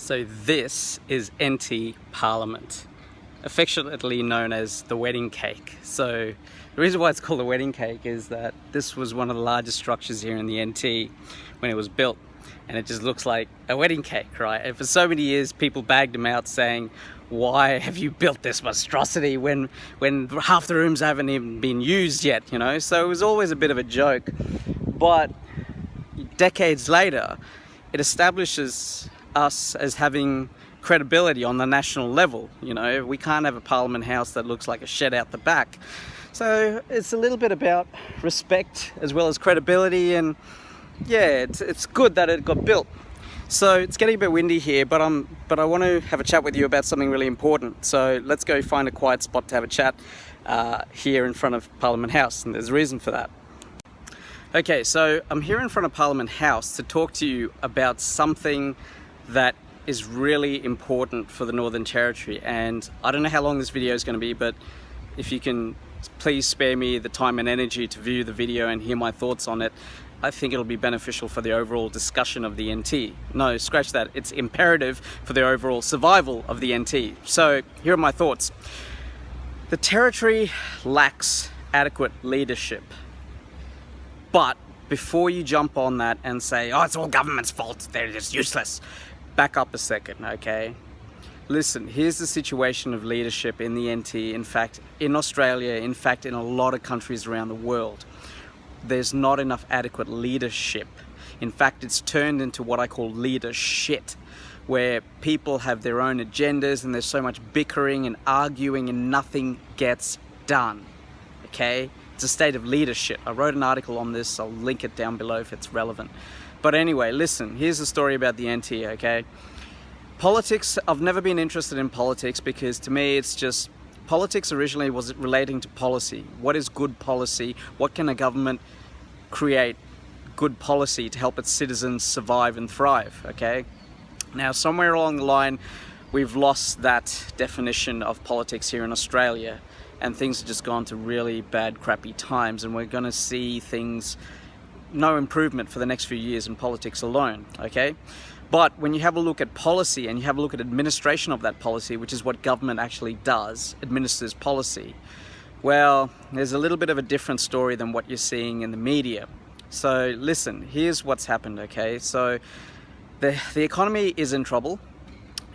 So this is NT Parliament, affectionately known as the wedding cake. So the reason why it's called the wedding cake is that this was one of the largest structures here in the NT when it was built, and it just looks like a wedding cake, right? And for so many years people bagged him out saying, why have you built this monstrosity when half the rooms haven't even been used yet, you know? So it was always a bit of a joke. But decades later, it establishes us as having credibility on the national level. You know, we can't have a Parliament House that looks like a shed out the back. So it's a little bit about respect as well as credibility, and yeah, it's good that it got built. So it's getting a bit windy here, but I want to have a chat with you about something really important. So let's go find a quiet spot to have a chat here in front of Parliament House, and there's a reason for that. Okay, so I'm here in front of Parliament House to talk to you about something that is really important for the Northern Territory. And I don't know how long this video is going to be, but if you can please spare me the time and energy to view the video and hear my thoughts on it, I think it'll be beneficial for the overall discussion of the NT. No, scratch that. It's imperative for the overall survival of the NT. So here are my thoughts. The Territory lacks adequate leadership. But before you jump on that and say, oh, it's all government's fault, they're just useless, back up a second, okay? Listen, here's the situation of leadership in the NT, in fact, in Australia, in fact, in a lot of countries around the world. There's not enough adequate leadership. In fact, it's turned into what I call leader shit, where people have their own agendas and there's so much bickering and arguing and nothing gets done, okay? It's a state of leadership. I wrote an article on this. I'll link it down below if it's relevant. But anyway, listen, here's the story about the NT, okay? Politics, I've never been interested in politics because to me it's just, politics originally was relating to policy. What is good policy? What can a government create good policy to help its citizens survive and thrive, okay? Now, somewhere along the line, we've lost that definition of politics here in Australia, and things have just gone to really bad, crappy times, and we're going to see things, no improvement for the next few years in politics alone, okay? But when you have a look at policy and you have a look at administration of that policy, which is what government actually does, administers policy, well, there's a little bit of a different story than what you're seeing in the media. So listen, here's what's happened, okay? So the economy is in trouble.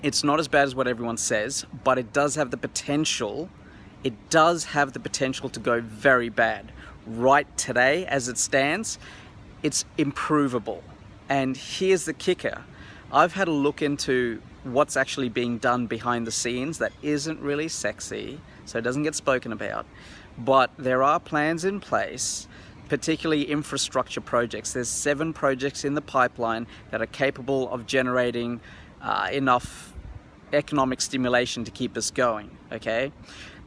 It's not as bad as what everyone says, but it does have the potential to go very bad. Right today, as it stands, it's improvable. And here's the kicker. I've had a look into what's actually being done behind the scenes that isn't really sexy, so it doesn't get spoken about. But there are plans in place, particularly infrastructure projects. There's 7 projects in the pipeline that are capable of generating enough economic stimulation to keep us going, okay?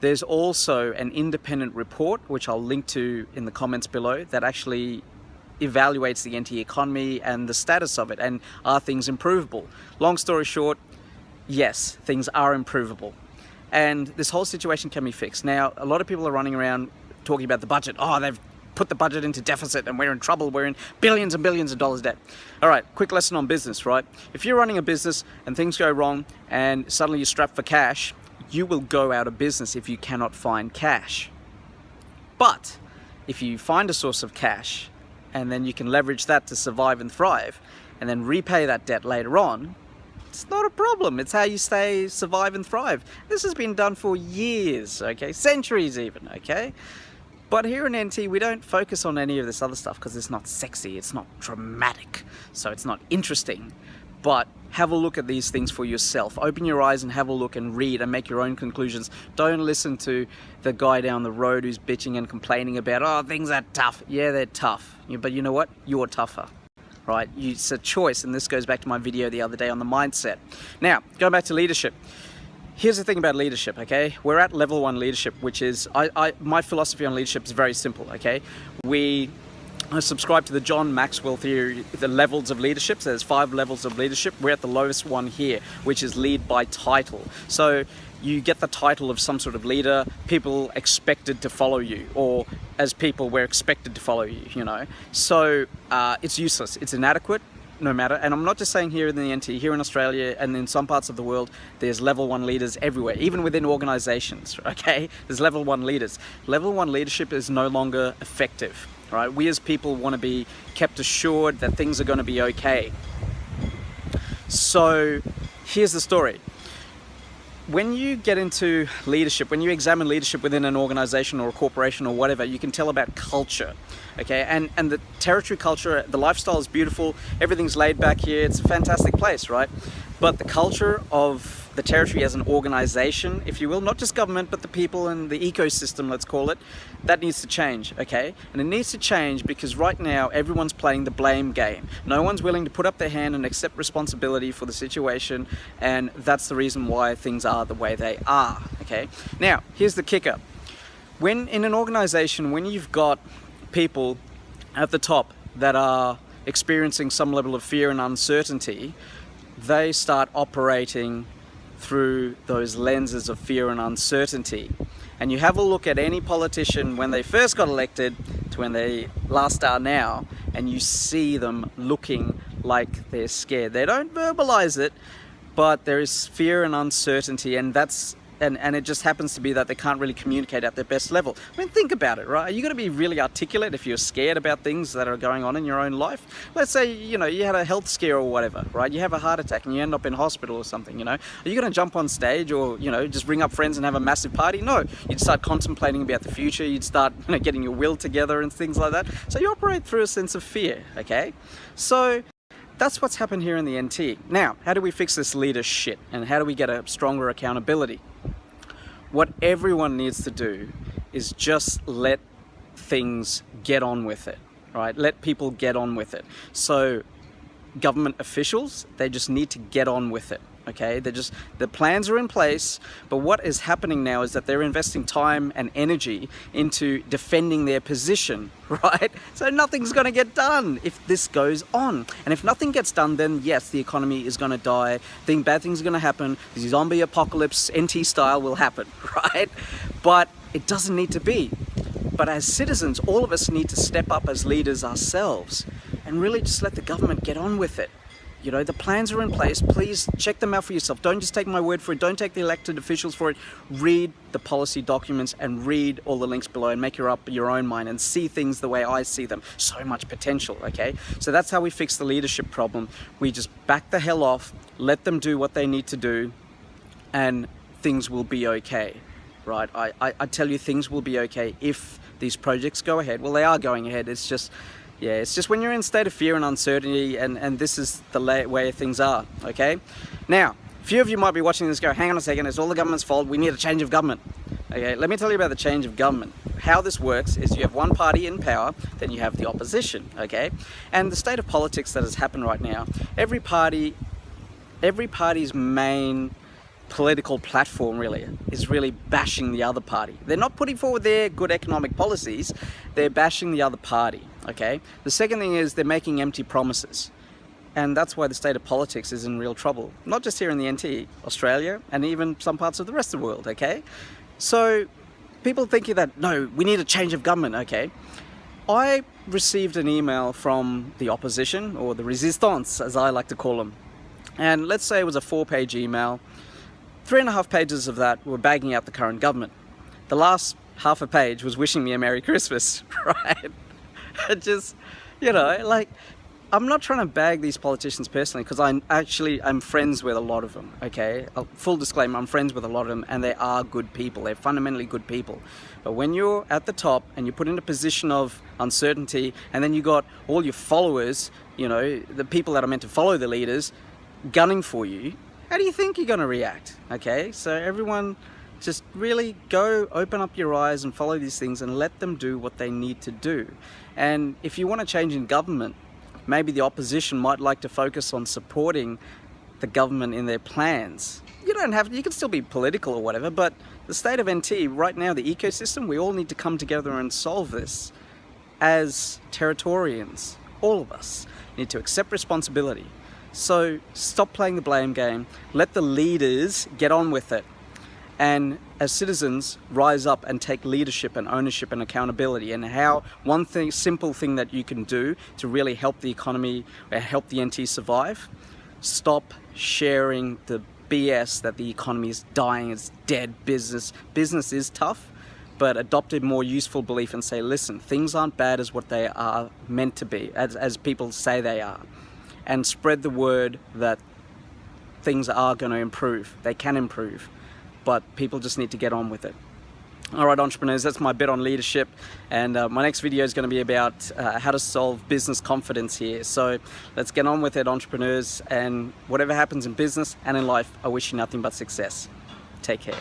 There's also an independent report, which I'll link to in the comments below, that actually evaluates the NT economy and the status of it, and are things improvable? Long story short, yes, things are improvable. And this whole situation can be fixed. Now, a lot of people are running around talking about the budget. Oh, they've put the budget into deficit and we're in trouble. We're in billions and billions of dollars debt. All right, quick lesson on business, right? If you're running a business and things go wrong and suddenly you're strapped for cash, you will go out of business if you cannot find cash. But if you find a source of cash and then you can leverage that to survive and thrive and then repay that debt later on, it's not a problem. It's how you survive and thrive. This has been done for years, okay? Centuries even, okay? But here in NT, we don't focus on any of this other stuff because it's not sexy, it's not dramatic, so it's not interesting. But have a look at these things for yourself. Open your eyes and have a look and read and make your own conclusions. Don't listen to the guy down the road who's bitching and complaining about, oh, things are tough. Yeah, they're tough. But you know what? You're tougher, right? It's a choice, and this goes back to my video the other day on the mindset. Now, going back to leadership. Here's the thing about leadership, okay? We're at level 1 leadership, which is, my philosophy on leadership is very simple, okay? I subscribe to the John Maxwell theory, the levels of leadership. So there's 5 levels of leadership. We're at the lowest one here, which is lead by title. So you get the title of some sort of leader, people expected to follow you, or as people, we're expected to follow you, you know. So it's useless, it's inadequate, no matter, and I'm not just saying here in the NT, here in Australia and in some parts of the world, there's level 1 leaders everywhere, even within organizations, okay? There's level 1 leaders. Level 1 leadership is no longer effective, right? We as people want to be kept assured that things are going to be okay. So here's the story. When you get into leadership, when you examine leadership within an organization or a corporation or whatever, you can tell about culture, okay? And the territory culture, the lifestyle is beautiful, everything's laid back here, it's a fantastic place, right? But the culture of the territory as an organization, if you will, not just government, but the people and the ecosystem, let's call it, that needs to change, okay? And it needs to change because right now everyone's playing the blame game. No one's willing to put up their hand and accept responsibility for the situation, and that's the reason why things are the way they are, okay? Now, here's the kicker. When in an organization, when you've got people at the top that are experiencing some level of fear and uncertainty, they start operating through those lenses of fear and uncertainty. And you have a look at any politician when they first got elected to when they last are now, and you see them looking like they're scared. They don't verbalize it, but there is fear and uncertainty, and that's and it just happens to be that they can't really communicate at their best level. I mean, think about it, right? Are you going to be really articulate if you're scared about things that are going on in your own life? Let's say, you know, you had a health scare or whatever, right? You have a heart attack and you end up in hospital or something, you know? Are you going to jump on stage or, you know, just ring up friends and have a massive party? No, you'd start contemplating about the future. You'd start, you know, getting your will together and things like that. So you operate through a sense of fear, okay? So that's what's happened here in the NT. Now, how do we fix this leader shit? And how do we get a stronger accountability? What everyone needs to do is just let things get on with it, right? Let people get on with it. So government officials, they just need to get on with it, okay? The plans are in place, but what is happening now is that they're investing time and energy into defending their position, right? So nothing's gonna get done if this goes on. And if nothing gets done, then yes, the economy is gonna die, bad things are gonna happen, the zombie apocalypse, NT style, will happen, right? But it doesn't need to be. But as citizens, all of us need to step up as leaders ourselves and really just let the government get on with it. You know, the plans are in place. Please check them out for yourself. Don't just take my word for it. Don't take the elected officials for it. Read the policy documents and read all the links below and make up your own mind and see things the way I see them. So much potential, okay? So that's how we fix the leadership problem. We just back the hell off, let them do what they need to do, and things will be okay, right? I tell you, things will be okay if these projects go ahead. Well, they are going ahead. It's just, yeah, it's just when you're in a state of fear and uncertainty, and this is the way things are, okay? Now, a few of you might be watching this go, hang on a second, it's all the government's fault, we need a change of government. Okay, let me tell you about the change of government. How this works is you have one party in power, then you have the opposition, okay? And the state of politics that has happened right now, every party's main political platform really is really bashing the other party. They're not putting forward their good economic policies, they're bashing the other party, okay? The second thing is they're making empty promises. And that's why the state of politics is in real trouble. Not just here in the NT, Australia, and even some parts of the rest of the world, okay? So people thinking that, no, we need a change of government, okay? I received an email from the opposition, or the resistance, as I like to call them. And let's say it was a 4-page email. 3.5 pages of that were bagging out the current government. The last half a page was wishing me a Merry Christmas, right? It just, you know, like, I'm not trying to bag these politicians personally, because I'm friends with a lot of them, okay? Full disclaimer, I'm friends with a lot of them, and they are good people. They're fundamentally good people. But when you're at the top and you're put in a position of uncertainty, and then you got all your followers, you know, the people that are meant to follow the leaders, gunning for you, how do you think you're going to react? Okay, so everyone just really go open up your eyes and follow these things and let them do what they need to do. And if you want to change in government, maybe the opposition might like to focus on supporting the government in their plans. You don't have to, you can still be political or whatever, but the state of NT right now, the ecosystem, we all need to come together and solve this as Territorians. All of us need to accept responsibility. So stop playing the blame game, let the leaders get on with it, and as citizens rise up and take leadership and ownership and accountability. And how one thing, simple thing that you can do to really help the economy, help the NT survive: stop sharing the BS that the economy is dying, it's dead, business is tough, but adopt a more useful belief and say, listen, things aren't bad as what they are meant to be, as people say they are. And spread the word that things are going to improve. They can improve, but people just need to get on with it. All right, entrepreneurs, that's my bit on leadership. And my next video is going to be about how to solve business confidence here. So let's get on with it, entrepreneurs. And whatever happens in business and in life, I wish you nothing but success. Take care.